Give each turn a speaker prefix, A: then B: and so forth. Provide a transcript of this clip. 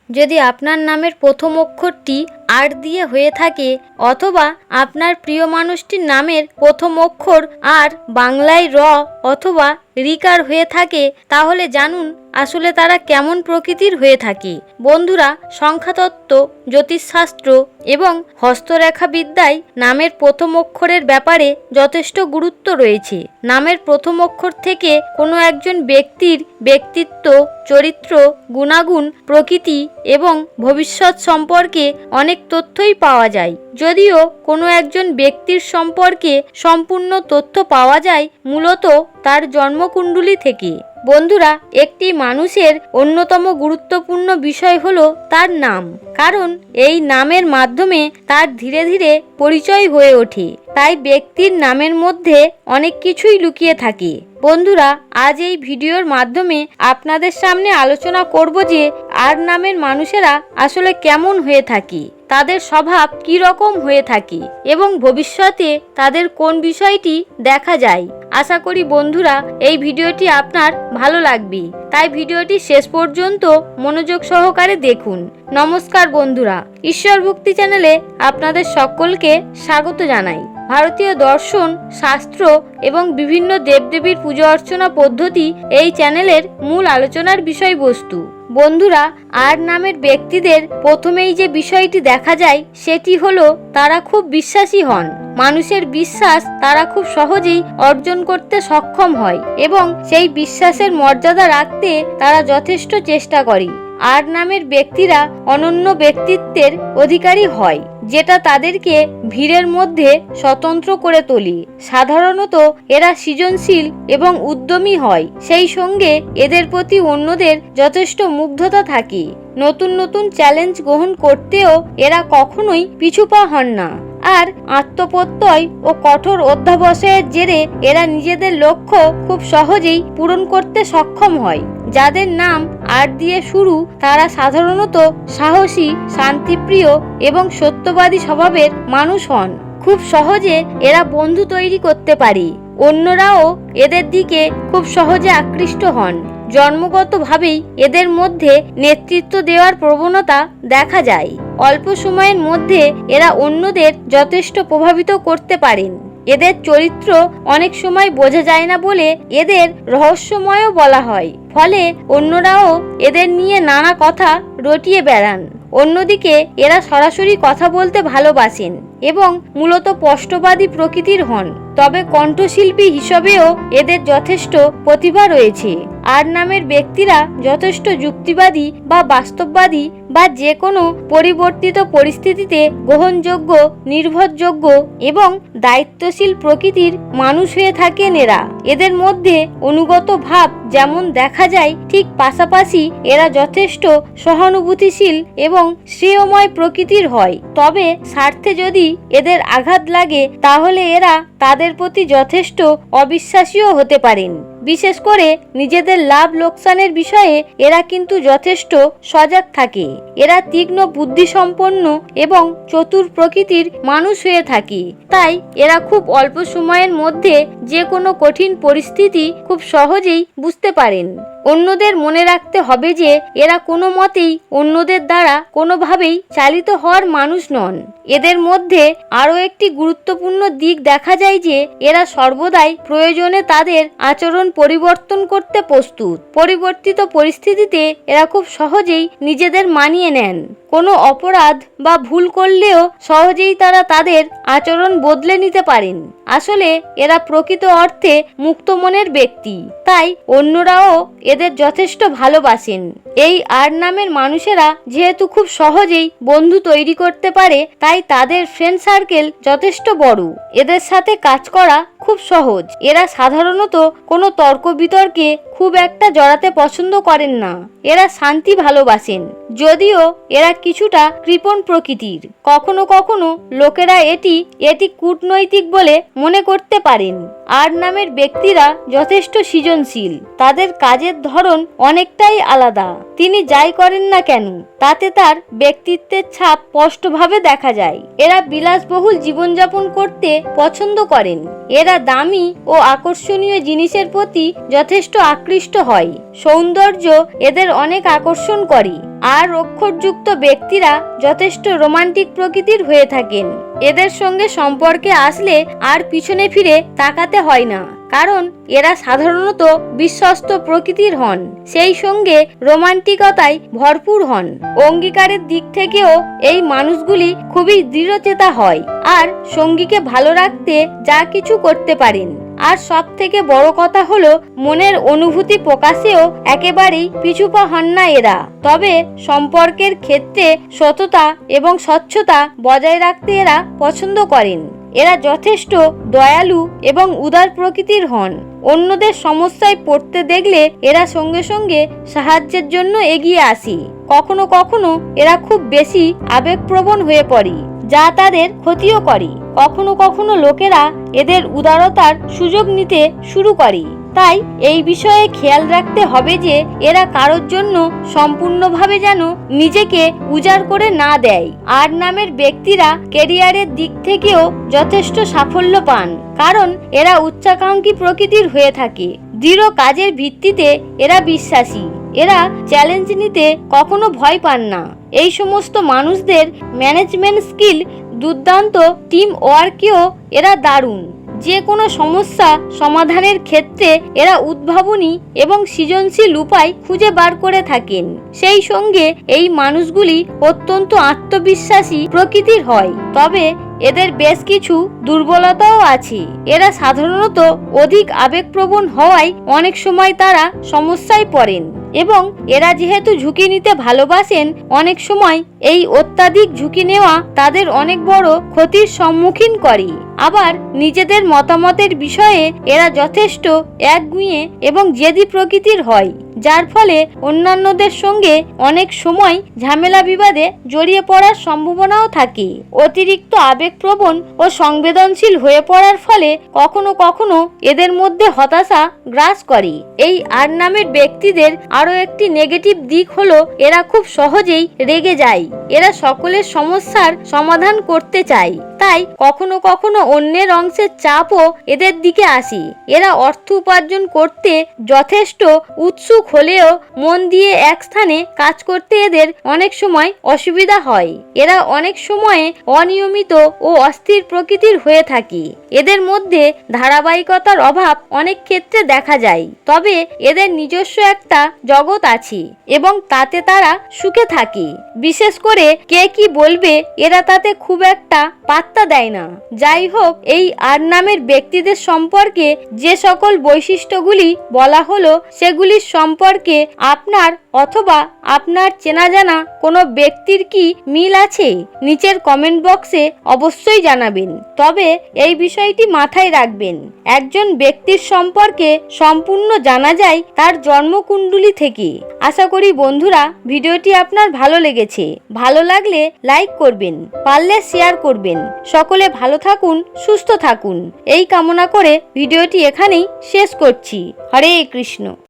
A: যদি আপনার নামের প্রথম অক্ষরটি আর দিয়ে হয়ে থাকে অথবা আপনার প্রিয় মানুষটির নামের প্রথম অক্ষর আর বাংলায় র অথবা রিকার হয়ে থাকে তাহলে জানুন আসলে তারা কেমন প্রকৃতির হয়ে থাকে। বন্ধুরা, সংখ্যাতত্ত্ব, জ্যোতিষশাস্ত্র এবং হস্তরেখাবিদ্যায় নামের প্রথম অক্ষরের ব্যাপারে যথেষ্ট গুরুত্ব রয়েছে। নামের প্রথম অক্ষর থেকে কোনো একজন ব্যক্তির ব্যক্তিত্ব, চরিত্র, গুণাগুণ, প্রকৃতি এবং ভবিষ্যৎ সম্পর্কে অনেক তথ্যই পাওয়া যায়। যদিও কোনো একজন ব্যক্তির সম্পর্কে সম্পূর্ণ তথ্য পাওয়া যায় মূলত তার জন্মকুণ্ডলী থেকে। বন্ধুরা, একটি মানুষের অন্যতম গুরুত্বপূর্ণ বিষয় হলো তার নাম, কারণ এই নামের মাধ্যমে তার ধীরে ধীরে পরিচয় হয়ে ওঠে। তাই ব্যক্তির নামের মধ্যে অনেক কিছুই লুকিয়ে থাকে। বন্ধুরা, আজ এই ভিডিওর মাধ্যমে আপনাদের সামনে আলোচনা করব যে আর নামের মানুষেরা আসলে কেমন হয়ে থাকে, তাদের স্বভাব কী রকম হয়ে থাকে এবং ভবিষ্যতে তাদের কোন বিষয়টি দেখা যায়। আশা করি বন্ধুরা এই ভিডিওটি আপনার ভালো লাগবে, তাই ভিডিওটি শেষ পর্যন্ত মনোযোগ সহকারে দেখুন। নমস্কার বন্ধুরা, ঈশ্বর ভক্তি চ্যানেলে আপনাদের সকলকে স্বাগত জানাই। ভারতীয় দর্শন, শাস্ত্র এবং বিভিন্ন দেবদেবীর পূজা অর্চনা পদ্ধতি এই চ্যানেলের মূল আলোচনার বিষয়বস্তু। বন্ধুরা, আর নামের ব্যক্তিদের প্রথমেই যে বিষয়টি দেখা যায় সেটি হলো তারা খুব বিশ্বাসী হন। মানুষের বিশ্বাস তারা খুব সহজেই অর্জন করতে সক্ষম হয় এবং সেই বিশ্বাসের মর্যাদা রাখতে তারা যথেষ্ট চেষ্টা করে। আর নামের ব্যক্তিরা অনন্য ব্যক্তিত্বের অধিকারী হয়, যেটা তাদেরকে ভিড়ের মধ্যে স্বতন্ত্র করে তোলে। সাধারণত এরা সৃজনশীল এবং উদ্যমী হয়, সেই সঙ্গে এদের প্রতি অন্যদের যথেষ্ট মুগ্ধতা থাকে। নতুন নতুন চ্যালেঞ্জ গ্রহণ করতেও এরা কখনোই পিছুপা হন না। আর আত্মপ্রত্যয় ও কঠোর অধ্যাবসায়ের জেরে এরা নিজেদের লক্ষ্য খুব সহজেই পূরণ করতে সক্ষম হয়। যাদের নাম আর দিয়ে শুরু তারা সাধারণত সাহসী, শান্তিপ্রিয় এবং সত্যবাদী স্বভাবের মানুষ হন। খুব সহজে এরা বন্ধু তৈরি করতে পারে, অন্যরাও এদের দিকে খুব সহজে আকৃষ্ট হন। জন্মগতভাবেই এদের মধ্যে নেতৃত্ব দেওয়ার প্রবণতা দেখা যায়। অল্প সময়ের মধ্যে এরা অন্যদের যথেষ্ট প্রভাবিত করতে পারেন। এদের চরিত্র অনেক সময় বোঝা যায় না বলে এদের রহস্যময়ও বলা হয়, ফলে অন্যরাও এদের নিয়ে নানা কথা রটিয়ে বেড়ান। অন্যদিকে এরা সরাসরি কথা বলতে ভালোবাসেন এবং মূলত স্পষ্টবাদী প্রকৃতির হন, তবে কণ্ঠশিল্পী হিসেবেও এদের যথেষ্ট প্রতিভা রয়েছে। আর নামের ব্যক্তিরা যথেষ্ট যুক্তিবাদী বা বাস্তববাদী বা যে কোনো পরিবর্তিত পরিস্থিতিতে গ্রহণযোগ্য, নির্ভরযোগ্য এবং দায়িত্বশীল প্রকৃতির মানুষ হয়ে থাকেন। এদের মধ্যে অনুগত ভাব যেমন দেখা যায়, ঠিক পাশাপাশি এরা যথেষ্ট সহানুভূতিশীল এবং শ্রেয়ময় প্রকৃতির হয়। তবে স্বার্থে যদি এদের আঘাত লাগে তাহলে এরা তাদের প্রতি যথেষ্ট অবিশ্বাসীও হতে পারেন। বিশেষ করে নিজেদের লাভ লোকসানের বিষয়ে এরা কিন্তু যথেষ্ট সজাগ থাকে। এরা তীক্ষ্ণ বুদ্ধিসম্পন্ন এবং চতুর প্রকৃতির মানুষ হয়ে থাকে। তাই এরা খুব অল্প সময়ের মধ্যে যে কোনো কঠিন পরিস্থিতি খুব সহজেই বুঝতে পারেন। অন্যদের মনে রাখতে হবে যে এরা কোনো মতেই অন্যদের দ্বারা কোনোভাবেই চালিত হওয়ার মানুষ নন। এদের মধ্যে আরও একটি গুরুত্বপূর্ণ দিক দেখা যায় যে এরা সর্বদাই প্রয়োজনে তাদের আচরণ পরিবর্তন করতে প্রস্তুত। পরিবর্তিত পরিস্থিতিতে এরা খুব সহজেই নিজেদের মানিয়ে নেন। কোনো অপরাধ বা ভুল করলেও সহজেই তারা তাদের আচরণ বদলে নিতে পারেন। আসলে এরা প্রকৃত অর্থে মুক্ত মনের ব্যক্তি, তাই অন্যরাও এদের যথেষ্ট ভালোবাসেন। এই আর নামের মানুষেরা যেহেতু খুব সহজেই বন্ধু তৈরি করতে পারে, তাই তাদের ফ্রেন্ড সার্কেল যথেষ্ট বড়। এদের সাথে কাজ করা খুব সহজ। এরা সাধারণত কোনো তর্ক বিতর্কে খুব একটা জড়াতে পছন্দ করেন না। এরা শান্তি ভালোবাসেন, যদিও এরা কিছুটা কৃপণ প্রকৃতির। কখনো কখনো লোকেরা এটি কূটনৈতিক বলে মনে করতে পারেন। আর নামের ব্যক্তিরা যথেষ্ট সৃজনশীল। তাদের কাজের ধরন অনেকটাই আলাদা। তিনি যাই করেন না কেন তাতে তার ব্যক্তিত্বের ছাপ স্পষ্টভাবে দেখা যায়। এরা বিলাসবহুল জীবনযাপন করতে পছন্দ করেন। এরা দামি ও আকর্ষণীয় জিনিসের প্রতি যথেষ্ট আকৃষ্ট হয়। সৌন্দর্য এদের অনেক আকর্ষণ করে। আর অক্ষরযুক্ত ব্যক্তিরা যথেষ্ট রোমান্টিক প্রকৃতির হয়ে থাকেন। এদের সঙ্গে সম্পর্কে আসলে আর পিছনে ফিরে তাকাতে হয় না, কারণ এরা সাধারণত বিশ্বস্ত প্রকৃতির হন, সেই সঙ্গে রোমান্টিকতায় ভরপুর হন। অঙ্গীকারের দিক থেকেও এই মানুষগুলি খুবই দৃঢ়চেতা হয় আর সঙ্গীকে ভালো রাখতে যা কিছু করতে পারেন। আর সব থেকে বড় কথা হলো মনের অনুভূতি প্রকাশেও একেবারেই পিছুপা হন না এরা। তবে সম্পর্কের ক্ষেত্রে সততা এবং স্বচ্ছতা বজায় রাখতে এরা পছন্দ করেন। এরা যথেষ্ট দয়ালু এবং উদার প্রকৃতির হন। অন্যদের সমস্যায় পড়তে দেখলে এরা সঙ্গে সঙ্গে সাহায্যের জন্য এগিয়ে আসে। কখনো কখনো এরা খুব বেশি আবেগপ্রবণ হয়ে পড়ে, যা তাদের ক্ষতিও করে। কখনো কখনো লোকেরা এদের উদারতার সুযোগ নিতে শুরু করে। তাই এই বিষয়ে খেয়াল রাখতে হবে যে এরা কারোর জন্য সম্পূর্ণভাবে যেন নিজেকে উজাড় করে না দেয়। আর নামের ব্যক্তিরা ক্যারিয়ারের দিক থেকেও যথেষ্ট সাফল্য পান, কারণ এরা উচ্চাকাঙ্ক্ষী প্রকৃতির হয়ে থাকে। দৃঢ় কাজের ভিত্তিতে এরা বিশ্বাসী। এরা চ্যালেঞ্জ নিতে কখনো ভয় পান না। এই সমস্ত মানুষদের ম্যানেজমেন্ট স্কিল দুর্দান্ত, টিম ওয়ার্কেও এরা দারুণ। যে কোনো সমস্যা সমাধানের ক্ষেত্রে এরা উদ্ভাবনী এবং সৃজনশীল উপায় খুঁজে বার করে থাকেন। সেই সঙ্গে এই মানুষগুলি অত্যন্ত আত্মবিশ্বাসী প্রকৃতির হয়। তবে এদের বেশ কিছু দুর্বলতাও আছে। এরা সাধারণত অধিক আবেগপ্রবণ হওয়ায় অনেক সময় তারা সমস্যায় পড়েন, এবং এরা যেহেতু ঝুঁকি নিতে ভালোবাসেন, অনেক সময় এই অত্যাধিক ঝুঁকি নেওয়া তাদের অনেক বড় ক্ষতির সম্মুখীন করে। আবার নিজেদের মতামতের বিষয়ে এরা যথেষ্ট একগুঁয়ে এবং জেদি প্রকৃতির হয়, যার ফলে অন্যান্যদের সঙ্গে অনেক সময় ঝামেলা বিবাদে জড়িয়ে পড়ার সম্ভাবনাও থাকে। অতিরিক্ত আবেগপ্রবণ ও সংবেদনশীল হয়ে পড়ার ফলে কখনো কখনো এদের মধ্যে হতাশা গ্রাস করে। এই আর নামের ব্যক্তিদের আরো একটি নেগেটিভ দিক হলো এরা খুব সহজেই রেগে যায়। এরা সকলের সমস্যার সমাধান করতে চায়, তাই কখনো কখনো অন্যের অংশের চাপও এদের দিকে আসে। এরা অর্থ উপার্জন করতে যথেষ্ট উৎসুক হলেও মন দিয়ে এক স্থানে কাজ করতে এদের অনেক সময় অসুবিধা হয়। এরা অনেক সময়ে অনিয়মিত ও অস্থির প্রকৃতির হয়ে থাকে। এদের মধ্যে ধারাবাহিকতার অভাব অনেক ক্ষেত্রে দেখা যায়। তবে এদের নিজস্ব একটা জগৎ আছে এবং তাতে তারা সুখে থাকে। বিশেষ করে কে কি বলবে এরা তাতে খুব একটা পাত্তা দেয় না। যাই হোক, এই আর নামের ব্যক্তিদের সম্পর্কে যে সকল বৈশিষ্ট্যগুলি বলা হলো সেগুলির সম্পর্কে আপনার অথবা আপনার চেনা জানা কোনো ব্যক্তির কি মিল আছে? নিচের কমেন্ট বক্সে অবশ্যই জানাবেন। তবে এই বিষয়টি মাথায় রাখবেন, একজন ব্যক্তির সম্পর্কে সম্পূর্ণ জানা যায় তার জন্মকুণ্ডলী থেকে। আশা করি বন্ধুরা ভিডিওটি আপনার ভালো লেগেছে। ভালো লাগলে লাইক করবেন, পারলে শেয়ার করবেন। সকলে ভালো থাকুন, সুস্থ থাকুন এই কামনা করে ভিডিওটি এখানেই শেষ করছি। হরে কৃষ্ণ।